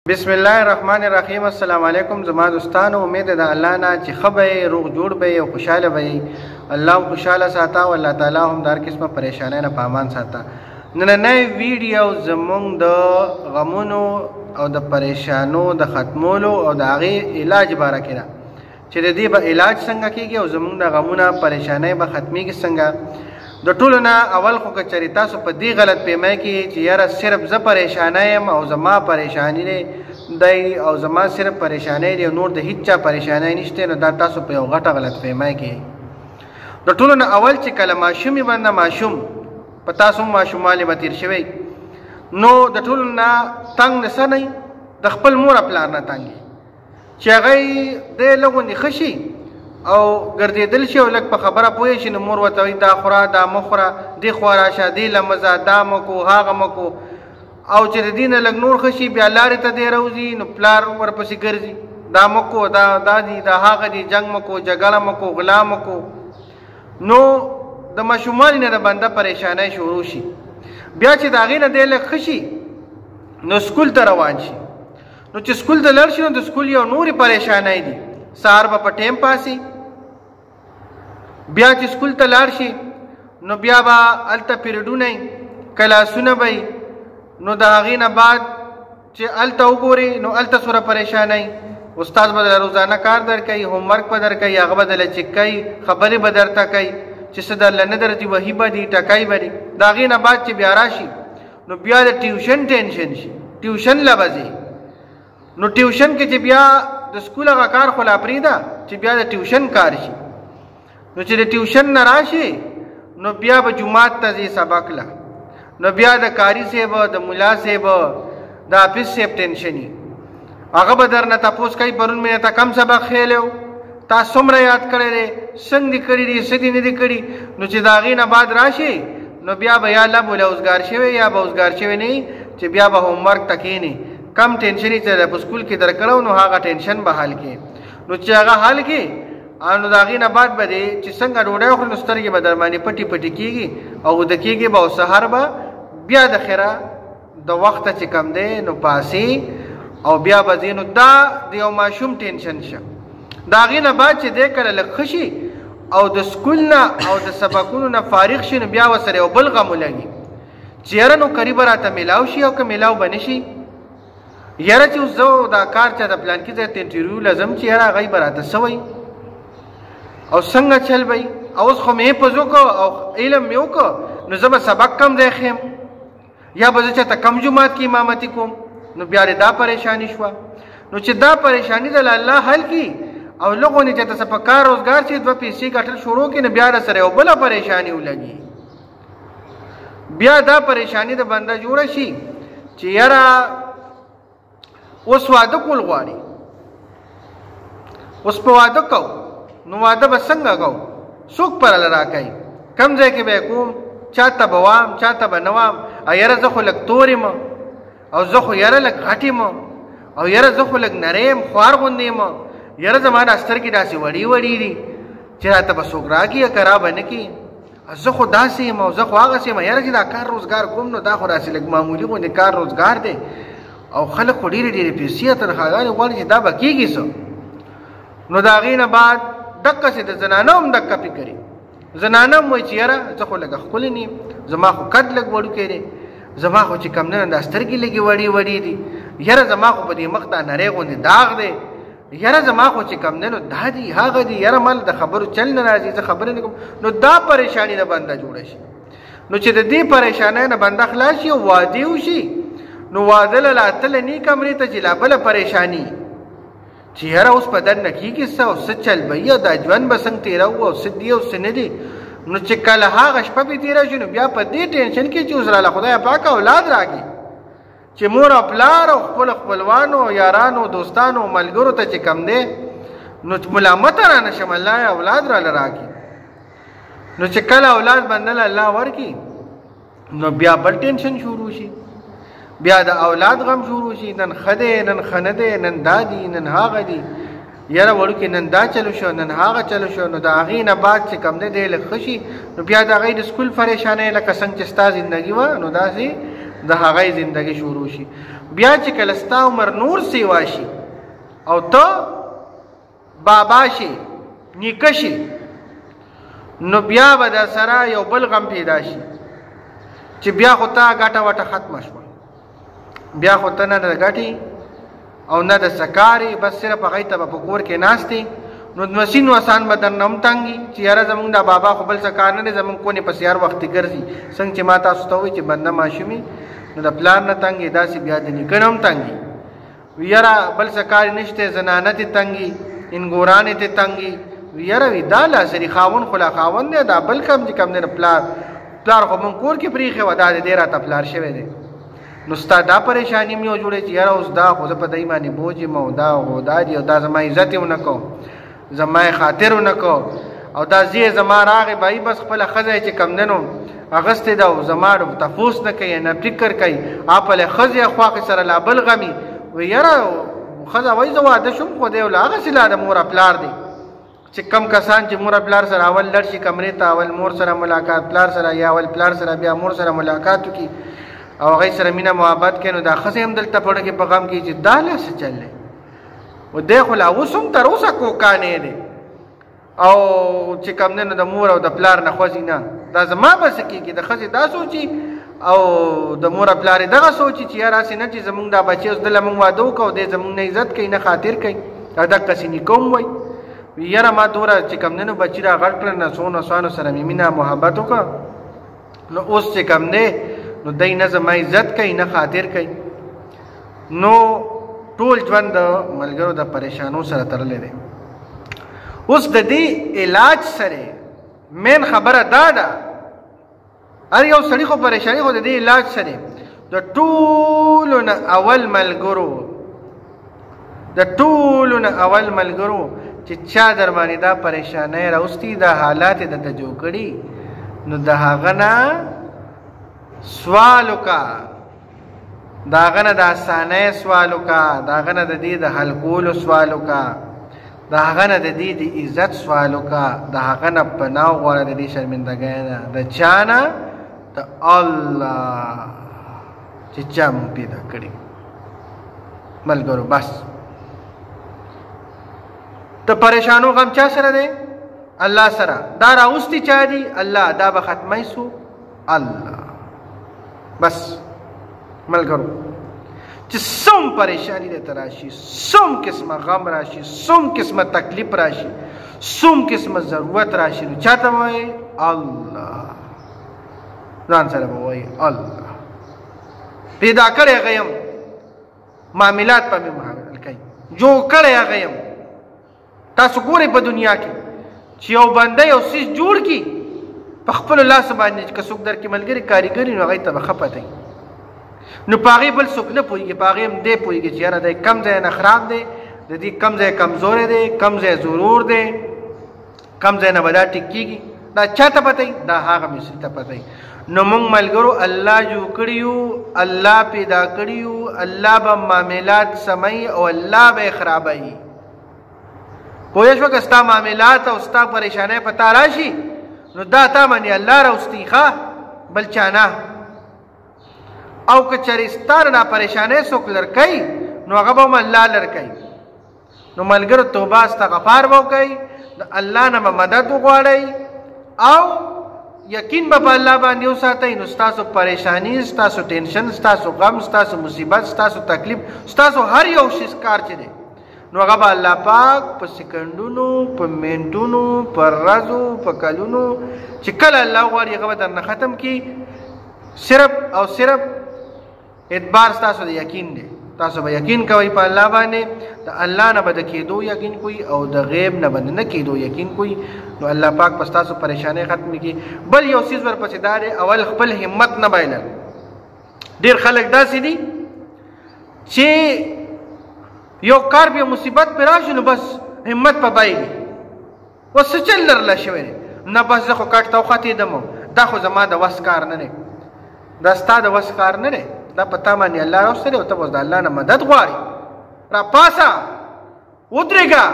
بسم الله الرحمن الرحیم. السلام علیکم زما دوستانو. امید ده الله نه چې خبره روغ جوړ به او خوشاله به. الله خوشاله ساته او الله تعالی هم دار قسمه پریشانه نه پامان ساته. نن ویډیو زمونږ د غمونو او د پریشانو د ختمولو او د هغې علاج باره کې ده چې د دې به علاج څنګه کېږي او زمونږ د غمونه پریشانۍ به ختمیږي څنګه. د ټولو نه اول خو که چېرې تاسو په دې غلط فهمۍ کې چې یاره صرف زه پریشانه یم او زما پریشاني دی او زما صرف پریشانۍ دی او نور د هېڅ چا پریشانۍ نشته، نو دا تاسو په یو غټه غلط فهمۍ کې. د ټولو نه اول چې کله ماشوم یې باندې ماشوم په تاسو هم ماشوموالی به تېر شوی، نو د ټولو نه تنګ نه څه نه د خپل مور پلار نه تنګ چې هغه دی لږ غوندې ښه شي او ګرځېدل شي او لږ په خبره پوه شي، نو مور ورته وایي دا خوره دا مه خوره، دې خوا راشه، دې له مه ځه، دا مه کو هغه مه کو. او چې د دې نه لږ نور ښه شي بیا لارې ته دی روځي، نو پلار ورپسې ګرځي دا مه کو، دا دي دا هغه دي، جنګ مه کو، جګړه مه کو، غلا مه کو. نو د ماشومانو نه د بنده پریشانۍ شروع شي. بیا چې د هغې نه دی لږ ښه شي نو سکول ته روان شي. نو چې سکول ته لاړ شي نو د سکول یو نورې پریشانۍ دي. سهار به په ټیم پاسي، بیا چې سکول ته لاړ شي نو بیا به هلته پیریډونه وي، کلاسونه به وي، نو د هغې نه بعد چې هلته وګورې نو هلته سوره پریشانۍ. استاد به درله روزانه کار درکوي، هومورک به درکوي، هغه به درله چک کوي، خبرې به درته کوي چې څه درله نه درځي، وحي به دي، ټکی به دي. د هغې نه بعد چې بیا راشي نو بیا د ټیوشن ټینشن شي، ټیوشن له به ځي. نو ټیوشن کې چې بیا د سکول هغه کار خو لا پرېږده چې بیا د ټیوشن کار شي. نو چې د ټیوشن نه راشي نو بیا به جومات ته ځي سبق له، نو بیا د کاري صاحب د ملا صاحب د حافظ صاحب ټینشن وي، هغه به درنه تپوس کوي پرون مې ته کم سبق ښیلی و، تا څومره یاد کړی دی، څنګه دې کړي دي، څه دې نه دي کړي. نو چې د هغې نه بعد راشي نو بیا به یا لب له اوزګار شوی یا به اوزګار شوی نه وي چې بیا به هومورک ته کښېني. کم ټینشن یې چې په سکول کې درکړی نو هغه ټینشن به حل کړي. نو چې هغه حل کړي نو د هغې نه بعد به دی چې څنګه ډوډۍ وخوري نو سترګې به در باندې پټې پټې کېږي او اوده کېږي به او سهار به بیا د خیره د وخته چې کم دی نو پاسې او بیا به ځي. نو دا د یو ماشوم ټینشن شه. د هغې نه بعد چې دی کله لږ ښه شي او د سکول نه او د سبقونو نه فارغ شي نو بیا ورسره یو بل غم ولګي چې یاره نو قریب راته میلاو شي او که میلاو به نه شي، یاره چې اوس زه دا کار چا د پلانکي ځای ته انټرویو له ځم چې یاره هغوی به راته څه وایي او څنګه چل به وي، او اوس خو مې حفظ وکړو او علم مې وکړو نو زه به سبق کم ځای ښیم یا به زه چاته کم جومات کې امامتي کوم. نو بیا دا پریشاني شوه. نو چې دا پریشاني د الله حل کړي او لږونې چې ته څه په کار روزګار چې دوه پیسې ګټل شروع کړي نو بیا راسره یو بله پریشاني ولګي. بیا دا پریشاني د بنده جوړه شي چې یاره اوس واده کول غواړي، اوس په واده کو نو واده به څنګه کو، څوک پرله راکوي، کم ځای کې به یې کوم، چاته به وام چاته به نه وام، او یاره زه خو لږ تور یم او زه خو یاره لږ غټ یم او یاره زه خو لږ نری یم خوار غوندې یم، یاره زما دا سترګې داسې وړې وړې دي چې راته به څوک راکړي یا کرا به نه کړي، زه خو داسې یم او زه خو هغسې یم، یاره چې دا کار روزګار کوم نو دا خو داسې لږ معمولي غوندې کار روزګار دی او خلک خو ډېرې ډېرې پیسې او تنخواګانې غواړي چې دا به کېږي څه. نو د هغې نه بعد دقسې د زنانه هم دقه فکر وي. زنانه هم وایي چې یاره زه خو لږه ښکلې نه یم، زما خو قد لږ وړوکی دی، زما خو چې کم نه دا سترګې لږې وړې وړې دي، یاره زما خو په دې مخ دا نری غوندې داغ دی، یاره زما خو چې کم نه نو دا دي هغه دي، یاره مال د خبرو چل نه راځي، زه خبرې نه کوم. نو دا پریشاني د بنده جوړه شي. نو چې د دې پریشانۍ نه بنده خلاص شي او واده وشي نو واده له اتله نی کمرې ته چې لا بله پریشاني چې یاره اوس په در نه کېږي څه او څه چل به وي او دا ژوند به څنګه تېروو او څه دي او څه نه دي. نو چې کله هغه شپه پې تېره شي نو بیا په دې ټینشن کې چې اوس راله خدای پاک اولاد راکړي چې مور او پلار او خپلو خپلوانو یارانو دوستانو ملګرو ته چې کم دی نو ملامته را نه شم، الله یې اولاد راله راکړي. نو چې کله اولاد بندله الله ورکړي نو بیا بل ټینشن شروع شي، بیا د اولاد غم شروع شي، نن ښه دی نن ښه نه دی، نن دا دي نن هغه دي، یاره وړوکې نن دا چلو شو نن هغه چلو شو. نو د هغې نه بعد چې کم دی دی لږ ښه شي نو بیا د هغې د سکول پریشانۍ لکه څنګه چې ستا زندګي وه نو داسې د هغې زندګي شروع شي. بیا چې کله ستا عمر نور سیوا شي او ته بابا شي نیکه شي نو بیا به در سره یو بل غم پیدا شي چې بیا خو تا ګټه وټه ختمه شوه بیا خو ته نه د ګټې او نه د سکارې بس صرف هغوی ته به په کور کې ناست دی نو نوسین وسان به درنه هم تنګي چې یاره زمونږ دا بابا خو بل څه کار نه دی زمونږ کونې پسې هر وخت ګرځي څنګه چې ما تاسو ته وایي چې بنده ماشومي نو د پلار نه تنګي داسې بیا د نیکه نه هم تنګي یاره بل څه کار نشته زنانه تې تنګي انګورانې تې تنګي یاره وي دا لاسري خاوند خو لا خاوند دی دا بل کم چې کم دی پلار خو مونږ کور کې پرېښی وه دا د دې راته پلار شوی دی نو ستا دا پریشانی مې وجوړی چې یاره اوس دا خو زه په دې باندې بوج یم او دا خو دا دي او دا زما عزت یې ونه کوم زما یې خاطر ونه کو او دا زی زما راغی بھائی بس خپله ښځه چې کم دی نو اغستې ده او زما تفوس نه کوي نه فکر کوي اپله ښځې خواقې سره لا بل غمي وی یاره ښځه وایي زه واده شوم خو دی لا هغسې لا د مور پلار دی چې کم کسان چې مور پلار سره اول لړ شي کمرې ته اول مور سره ملاقات پلار سره یا اول پلار سره بیا مور سره ملاقات وکړي او هغوی سره مینه محبت کوي نو دا ښځې هم دلته پړه کې په غم کې چې دا لا څه چل دی و دی خو لا اوس هم تر اوسه کوکانې دی او چې کوم دی نو د مور او د پلار نه خوځي نه دا زما به څه کېږي د ښځې دا سوچي او د مور پلار یې دغه سوچي چې یاره هسې نه چې زمونږ دا بچی اوس دله مونږ واده وکړو او دی زمونږ نه عزت کوي نه خاطر کوي او دقسې نیکه هم وایي یاره ما دومره چې کوم دی نو بچي را غټ کړل نسو نسوانو سره مې مینه محبت وکړه نو اوس چې کوم دی نو دی نه زما عزت کوي نه خاطر کوي نو ټول ژوند د ملګرو د پریشانو سره تړلی دی اوس د دې علاج سره مین خبره دا ده هر یو سړي خو پریشاني خو د دې علاج سره د ټولو نه اول ملګرو د ټولو نه اول ملګرو چې چا در باندې دا پریشانۍ راوستي دا حالات د ته جوړ کړي نو د هغه نه سوال وکړه د هغه نه د اسانۍ سوال وکړه د هغه نه د دې د حل کولو سوال وکړه د هغه نه د دې د عزت سوال وکړه د هغه نه پناه وغواړه د دې شرمندګۍ نه د چا نه د الله چې چا مونږ پیدا کړي ملګرو بس د پریشانو غم چا سره دی الله سره دا راوستي چا دي الله دا به ختمی سو الله بس ملګرو چې څوم پریشانی درته راشي څوم قسمه غم راشي څوم قسمه تکلیف راشي څوم قسمه ضرورت راشي نو چاته وایي الله ځان سره به وایي الله پیدا کړی هغه یم معاملات په مې محل کوي جوړ کړی هغه یم تاسو ګورئ په دنیا کې چې یو بنده یو څیز جوړ کړي په خپلو لاسو باندې که څوک درکې ملګري کاریګري نو هغوی ته به ښه پته نو په هغې بل څوک نه پوهېږي په هغې هم دی پوهېږي چې یاره دی کم ځای نه خراب دی د دې کم ځای کمزوری دی کم ځای ضرور دی کم ځای نه به دا ټیک کېږي دا چا ته پته دا هغه مصري ته پته نو موږ ملګرو الله جوړ کړي یو الله پیدا کړي یو الله به معاملات سموي او الله به یې خرابوي پوه شوه که ستا معاملات او ستا پریشانی په تا راشي نو دا تا باندې الله راوستي ښه بل چا نه او که چېرې ستا نه دا پریشانی څوک لر کوي نو هغه به هم الله لر کوي نو ملګرو توبه استغفار به وکئ د الله نه به مدد وغواړئ او یقین به په الله باندې وساتئ نو ستاسو پریشانی ستاسو ټینشن ستاسو غم ستاسو مصیبت ستاسو تکلیف ستاسو هر یو شي کار چې دی نو هغه به الله پاک په سکندونو په منټونو په ورځو په کلونو چې کله الله غواړي هغه به درنه ختم کړي صرف او صرف اعتبار ستاسو د یقین دی تاسو به یقین کوئ په الله باندې د الله نه به د کېدو یقین کوئ او د غیب نه به د نه کېدو یقین کوئ نو الله پاک به ستاسو پریشانۍ ختمې کړي بل یو څیز ورپسې دا دی اول خپل همت نه بایلل ډېر خلک داسې دي چې یو کار بیا مصیبت پې راشي نو بس همت په بایلي اوس څه چل لرله شوی دی نه بس زه خو کټ ته وختېدم دا خو زما د وس کار نه دی دا ستا د وس کار نه دی دا په تا باندې الله راوستلی او ته اوس د الله نه مدد غواړې راپاسه ودرېږه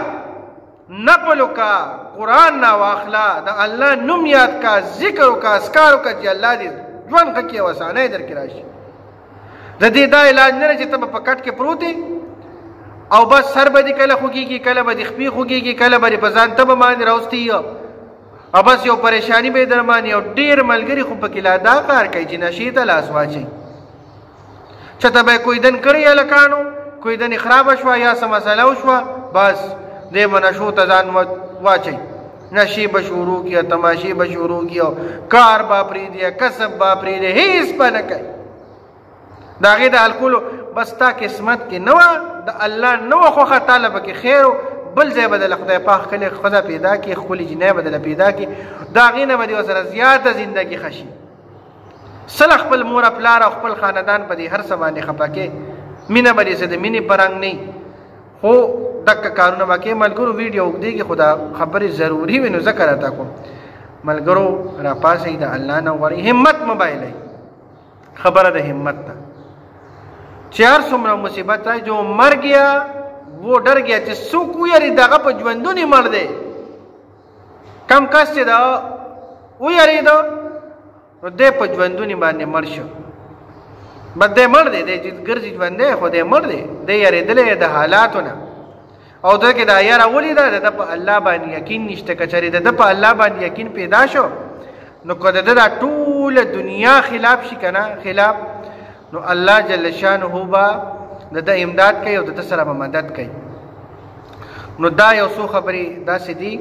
نفل وکړه قرآن نه واخله د الله نوم یاد کا ذکر وکړه اذکار وکړه چې الله دې ژوند ښه کړي او اسانۍ در کې راشي د دې دا علاج نه چې ته په کټ کې پروت او بس سر به دې کله خوږېږي کله به دې خپې خوږېږي کله به دې په ځان ته به باندې راوستي او بس یو پریشانی به در باندې او ډېر ملګري خو پکې لا دا کار کوي چې نشې ته لاس واچوي چېرته به یې کویدن کړی هلکانو کویدن یې خرابه شوه یا څه مسله وشوه بس دی به نشو ته ځان واچوي نشې به شروع کړي او تماشې به شروع کړي او کار به پرېږدي کسب به پرېږدي هېڅ به نه کوي د هغې د الکولو بس تا قسمت کې نه وه د الله نه وه خوښه تاله پکې خیر بل ځای به دله خدای پاک ښکلې ښځه پیدا کړي ښکلې جینۍ به دله پیدا کړي د هغې نه به دې ورسره زیاته زندګي ښه شي سله خپل مور پلار او خپل خاندان په دې هر څه باندې خفه کې مینه به دې څه د مینې په رنګ نه خو دکه کارونه به کې ملګرو ویډیو اوږدېږي خو دا خبرې ضروري وي نو ځکه راته کوم ملګرو راپاسئ د الله نه وغواړئ همت مه بایلئ خبره د همت ده چې هر څومره مصیبت راشي جو مر گیا وہ ڈر گیا چې څوک ویری دغه په ژوندون مړ دی کم کس چې دا ویریدو نو دی په ژوندون باندې مړ شو بس دی مړ دی دی چې ګرځي ژوندی خو دی مړ دی دی یریدلی د حالاتو نه او ده کې دا یاره ولیده د ده په الله باندې یقین نشته که چېرې د ده په الله باندې یقین پیدا شو نو که د ده دا ټوله دنیا خلاف شي که نه خلاف نو الله جل شانه به د ده امداد کوي او د ده سره به مدد کوي نو دا یو څو خبرې داسې دي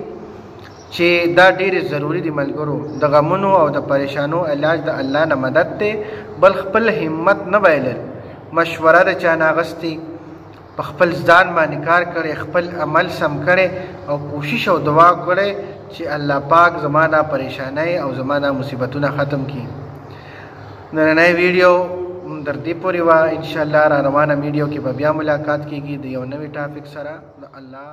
چې دا ډېرې ضروري دي ملګرو د غمونو او د پریشانو علاج د الله نه مدد دی بل خپل همت نه بایلل مشوره د چا نه اخیستې په خپل ځان باندې کار کړی خپل عمل سم کړی او کوشش او دعا کړی چې الله پاک زما دا پریشانی او زما دا مصیبتونه ختم کړي نننۍ ویډیو در دې پورې وه انشاءالله را روانه ویډیو کې به بیا ملاقات کیږي د یو نوي ټاپک سره د الله